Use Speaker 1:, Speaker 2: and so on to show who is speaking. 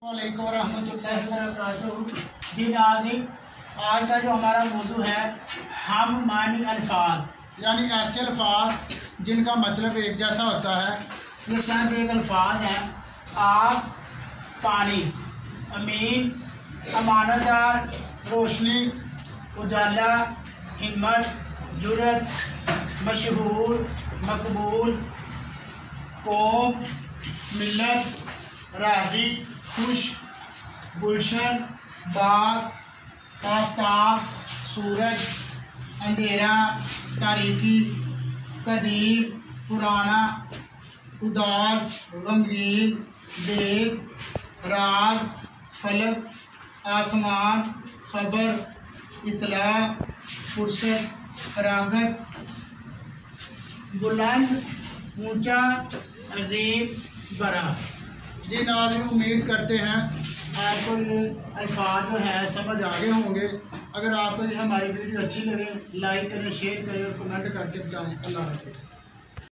Speaker 1: वालेकुम रहमतुल्लाहि व बरकातुहू। जी नाज़रीन, आज का जो हमारा मौजू है हम मानी अल्फाज, यानी ऐसे अल्फाज जिनका मतलब एक जैसा होता है। ये चंद एक अल्फाज हैं: आग, पानी, अमीन, अमानतदार, रोशनी, उजाला, हिम्मत, जुरत, मशहूर, मकबूल, कौम, मिल्लत, राज़ी, खुश, गुलशन, बाग, आफ्ताब, सूरज, अंधेरा, तारीकी, कदीम, पुराना, उदास, गमगीन, देर, राज, फलक, आसमान, खबर, इतला, फुर्सत, फरागत, बुलंद, ऊंचा, अजीम, बड़ा। जी नाज़रीन, उम्मीद करते हैं आपको ये अल्फाज जो है समझ आ गए होंगे। अगर आपको ये हमारी वीडियो अच्छी लगे, लाइक करें, शेयर करें और कमेंट करके बताएं। अल्लाह हाफ़िज़।